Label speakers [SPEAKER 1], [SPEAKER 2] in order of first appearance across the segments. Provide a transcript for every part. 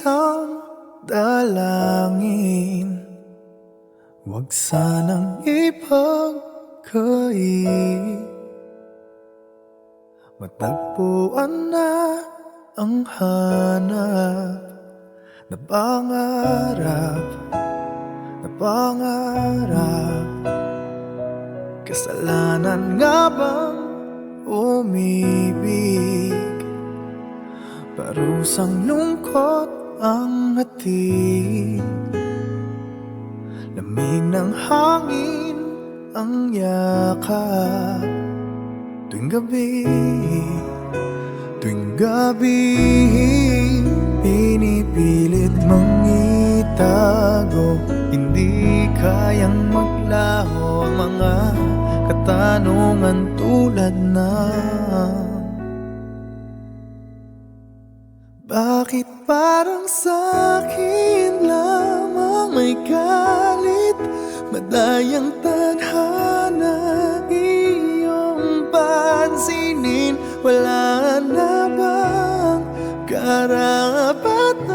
[SPEAKER 1] isang dalangin, huwag sanang ipagkait. Matagpuan na ang hanap na pangarap, na pangarap. Kasalanan nga bang umibig? Parusang lungkot ang hatid, lamig ng hangin ang yakap. Tuwing gabi, tuwing gabi, pinipilit mong itago. Hindi kayang maglaho ang mga katanungan tulad ng bakit parang sa'kin lamang may galit? Madayang tadhana iyong pansinin. Wala na bang karapatan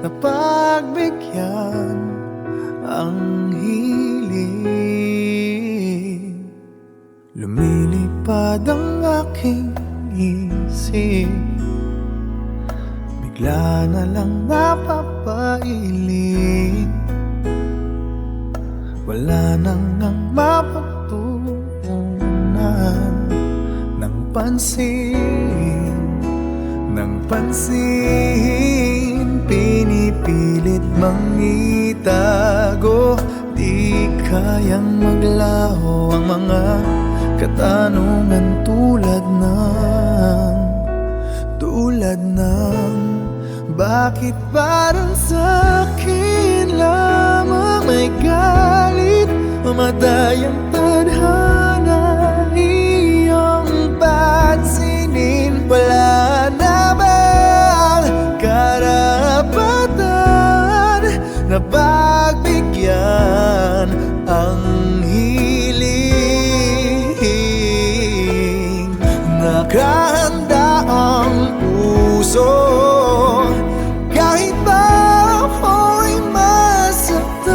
[SPEAKER 1] na pagbigyan ang hiling? Lumilipad ang aking isip, bigla na lang napapailing. Wala nang ang mapagtuunan ng pansin, ng pansin. Pinipilit mang itago, di kayang maglaho ang mga katanungan tulad ng bakit parang sa'kin lamang may galit? Mamadayang tadhana iyong pansinin. Wala na bang karapatan na pagbigyan ang hiling? Nakahanda ang puso kahit pa ako'y masaktan.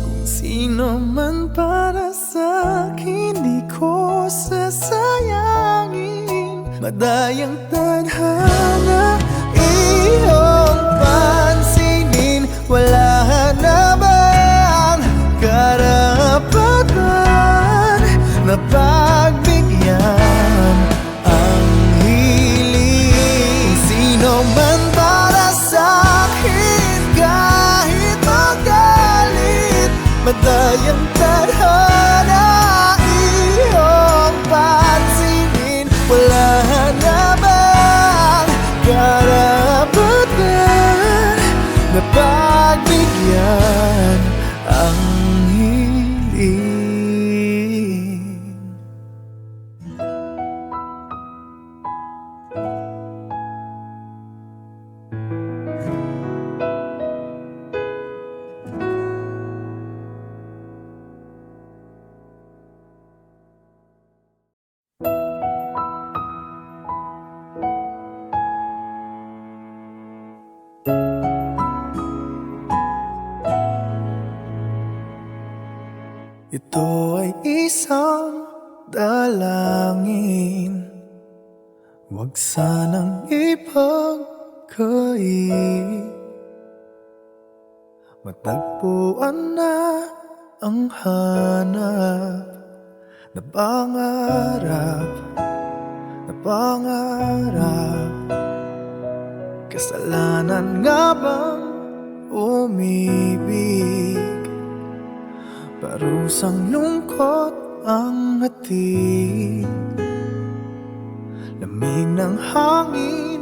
[SPEAKER 1] Kung sino man para sa'kin, di ko sasayangin. Madayang tadhana iyong pansinin. Wala na bang karapatan na pagbigyan ang hiling? Sino man para sa'kin, kahit magalit. Madayang tadhana iyong pansinin. Wala na bang karapatan na pagbigyan ang hiling? Ito ay isang dalangin, huwag sanang ipagkait. Matagpuan na ang hanap na pangarap, na pangarap. Kasalanan nga bang umibig? Parusang lungkot ang hatid, lamig ng hangin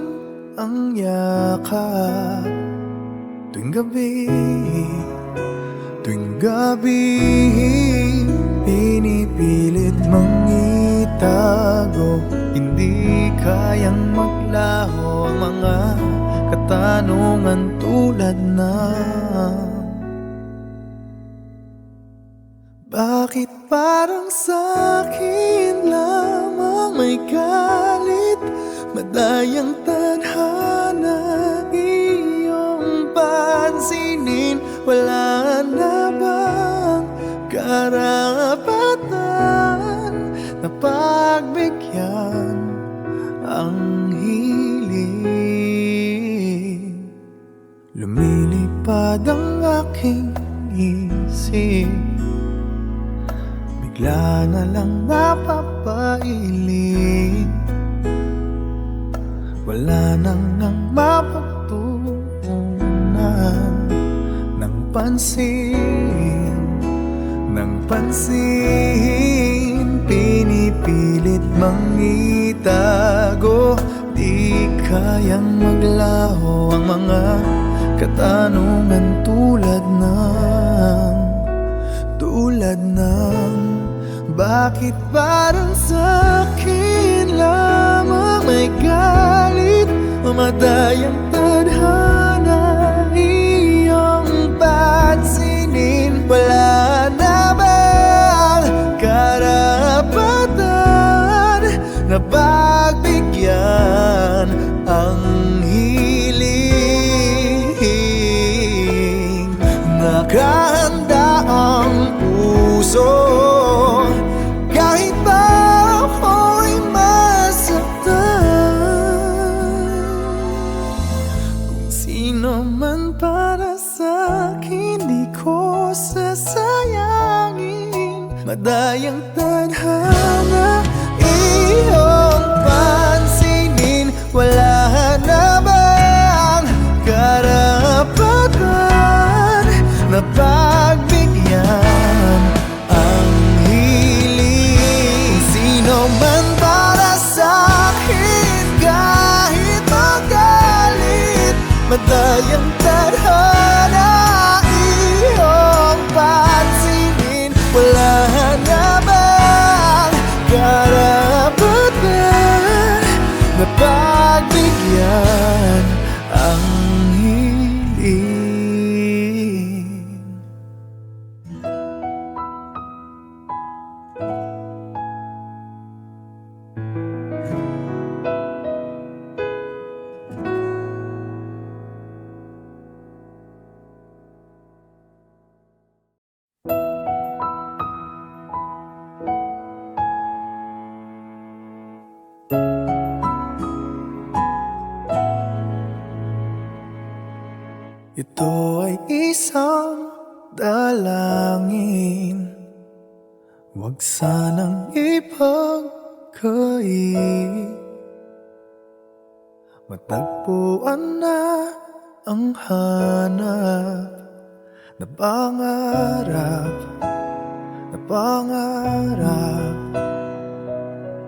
[SPEAKER 1] ang yakap. Tuwing gabi, tuwing gabi, pinipilit mang itago. Hindi kayang maglaho ang mga katanungan tulad ng bakit parang sa'kin lamang may galit? madayang tadhana iyong pansinin. Wala na bang karapatan na pagbigyan ang hiling? Lumilipad ang aking isip, bigla na lang napapailing. Wala nang nang mapagtuunan ng pansin, ng pansin. Pinipilit mang itago, di kayang maglaho ang mga katanungan tulad ng bakit parang sa'kin lamang may galit o madayang tadhana iyong pansinin? Wala na bang karapatan na pagbigyan ang hiling? Nakahanda ang puso kahit pa ako'y masaktan. Kung sino man para sa'kin, di ko sasayangin. Madayang tadhana iyong pansinin. Wala na bang karapatan na pagbigyan ang hiling? Sino man para sa'kin, kahit magalit, madayang tadhana iyong pansinin. Wala na bang karapatan na pagbigyan ang hiling? Ito ay isang dalangin, huwag sanang ipagkait. Matagpuan na ang hanap na pangarap, na pangarap.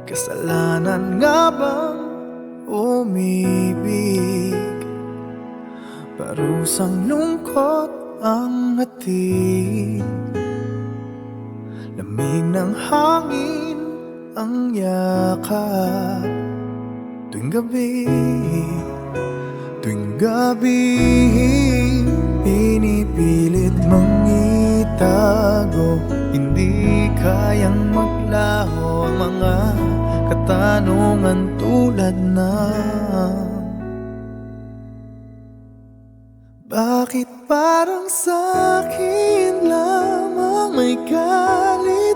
[SPEAKER 1] Kasalanan nga bang umibig? Parusang lungkot ang hatid, lamig ng hangin ang yakap. Tuwing gabi, tuwing gabi, pinipilit mang itago, hindi kayang maglaho ang mga katanungan tulad ng bakit parang sa'kin lamang may galit,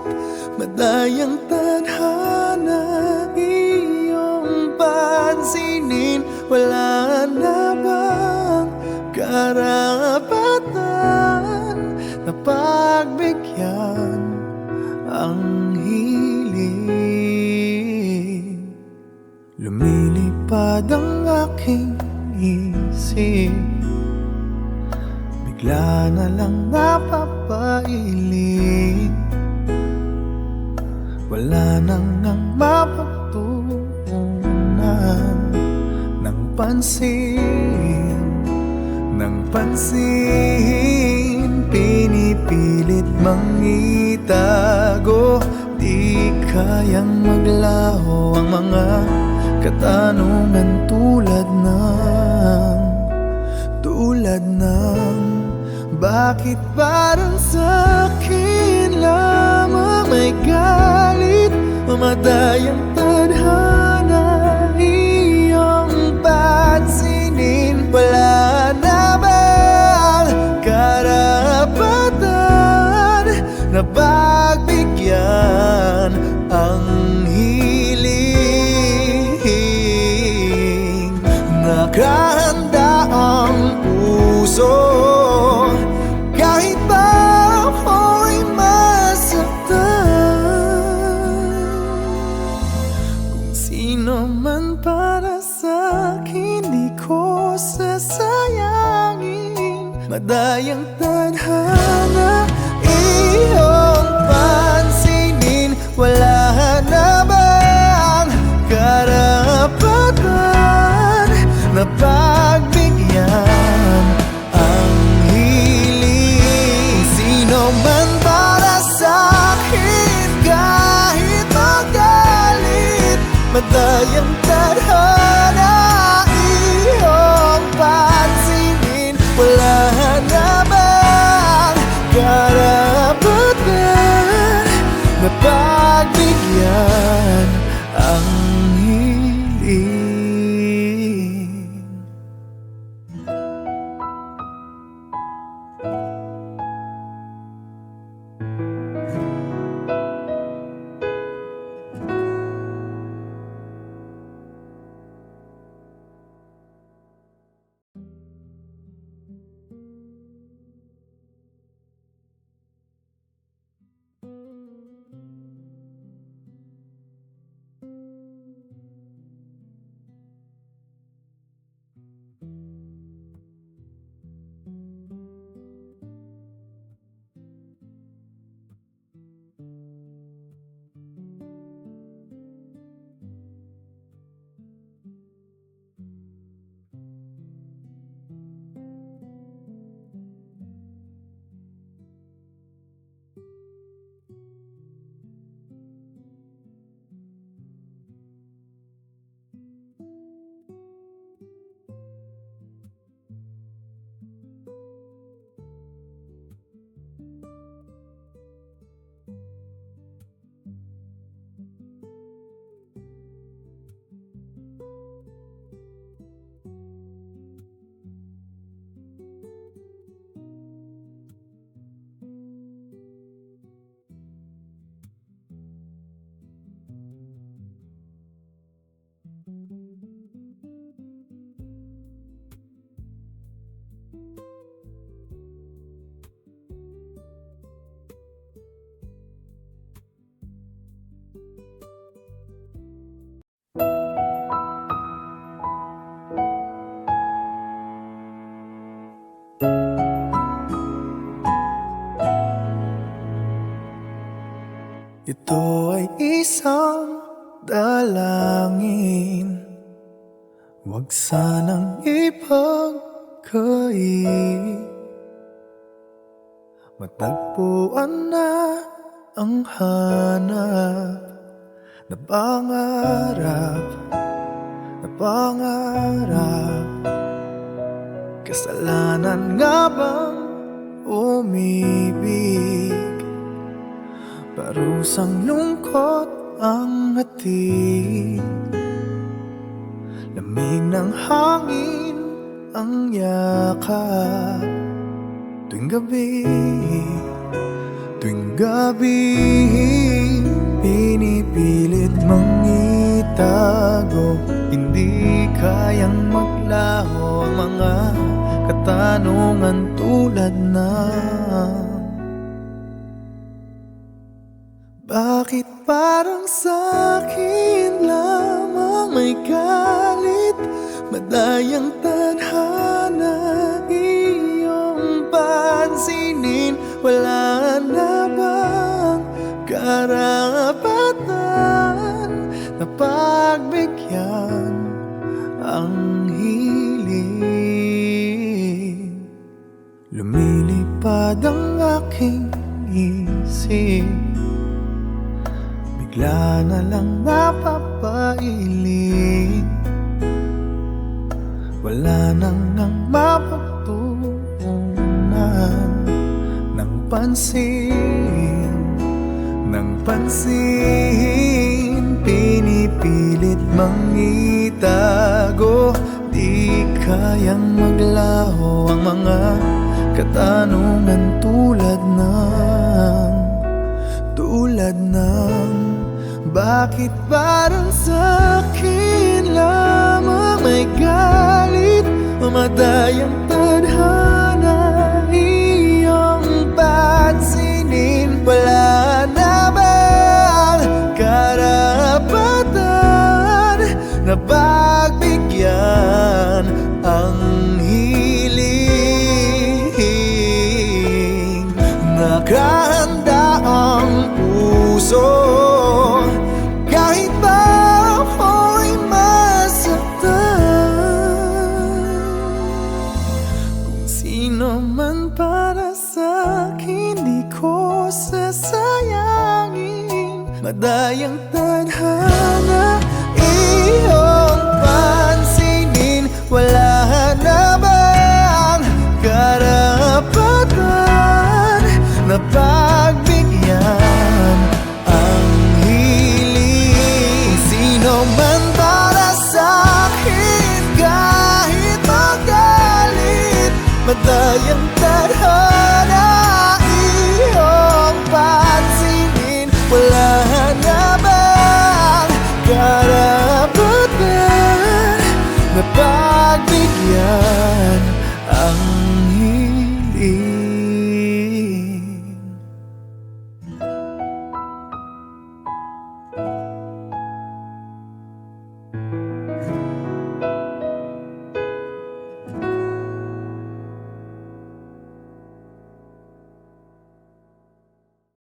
[SPEAKER 1] madayang tadhana iyong pansinin. Wala na bang karapatan na pagbigyan ang hiling? Lumilipad ang aking isip, bigla na lang napapailing. Wala nang nang mapagtuunan ng pansin, ng pansin. Pinipilit mang itago, di kayang maglaho ang mga katanungan tulad ng bakit parang sa'kin lamang may galit o madayang tadhana iyong handa ang puso. Kahit pa ako'y masaktan, kung sino man para sa'kin di ko sasayangin. Madayang tadhana iyong pansinin. Wala na bang karapatan na pagbigyan ang hiling? Sino man para sa'kin kahit magalit. Madayang tadhana iyong pansinin. Wala na bang karapatan na pagbigyan ang hiling? Ito ay isang dalangin, huwag sanang ipagkait. Matagpuan na ang hanap na pangarap, na pangarap. Kasalanan nga bang umibig? Parusang lungkot ang hatid, lamig ng hangin ang yakap. Tuwing gabi, tuwing gabi, pinipilit mang itago. Hindi kayang maglaho ang mga katanungan tulad ng: bakit parang sa'kin lamang may galit? Madayang tadhana iyong pansinin. Wala na bang karapatan na pagbigyan ang hiling? Lumilipad ang aking isip, bigla na lang napapailing. Wala nang mapagtuunan ng pansin, ng pansin. Pinipilit mang itago, di kayang maglaho ang mga katanungan tulad ng bakit parang sa'kin lamang may galit? madayang tadhana iyong pansinin. Wala na bang karapatan na pagbigyan ang hiling? Nakahanda ang puso kahit pa ako'y masaktan. Kung sino man para sa'kin di ko sasayangin. Madayang tadhana iyong pansinin. Wala na bang karapatan na pagbigyan ang hiling? Sino man para sa'kin kahit magalit. Madayang tadhana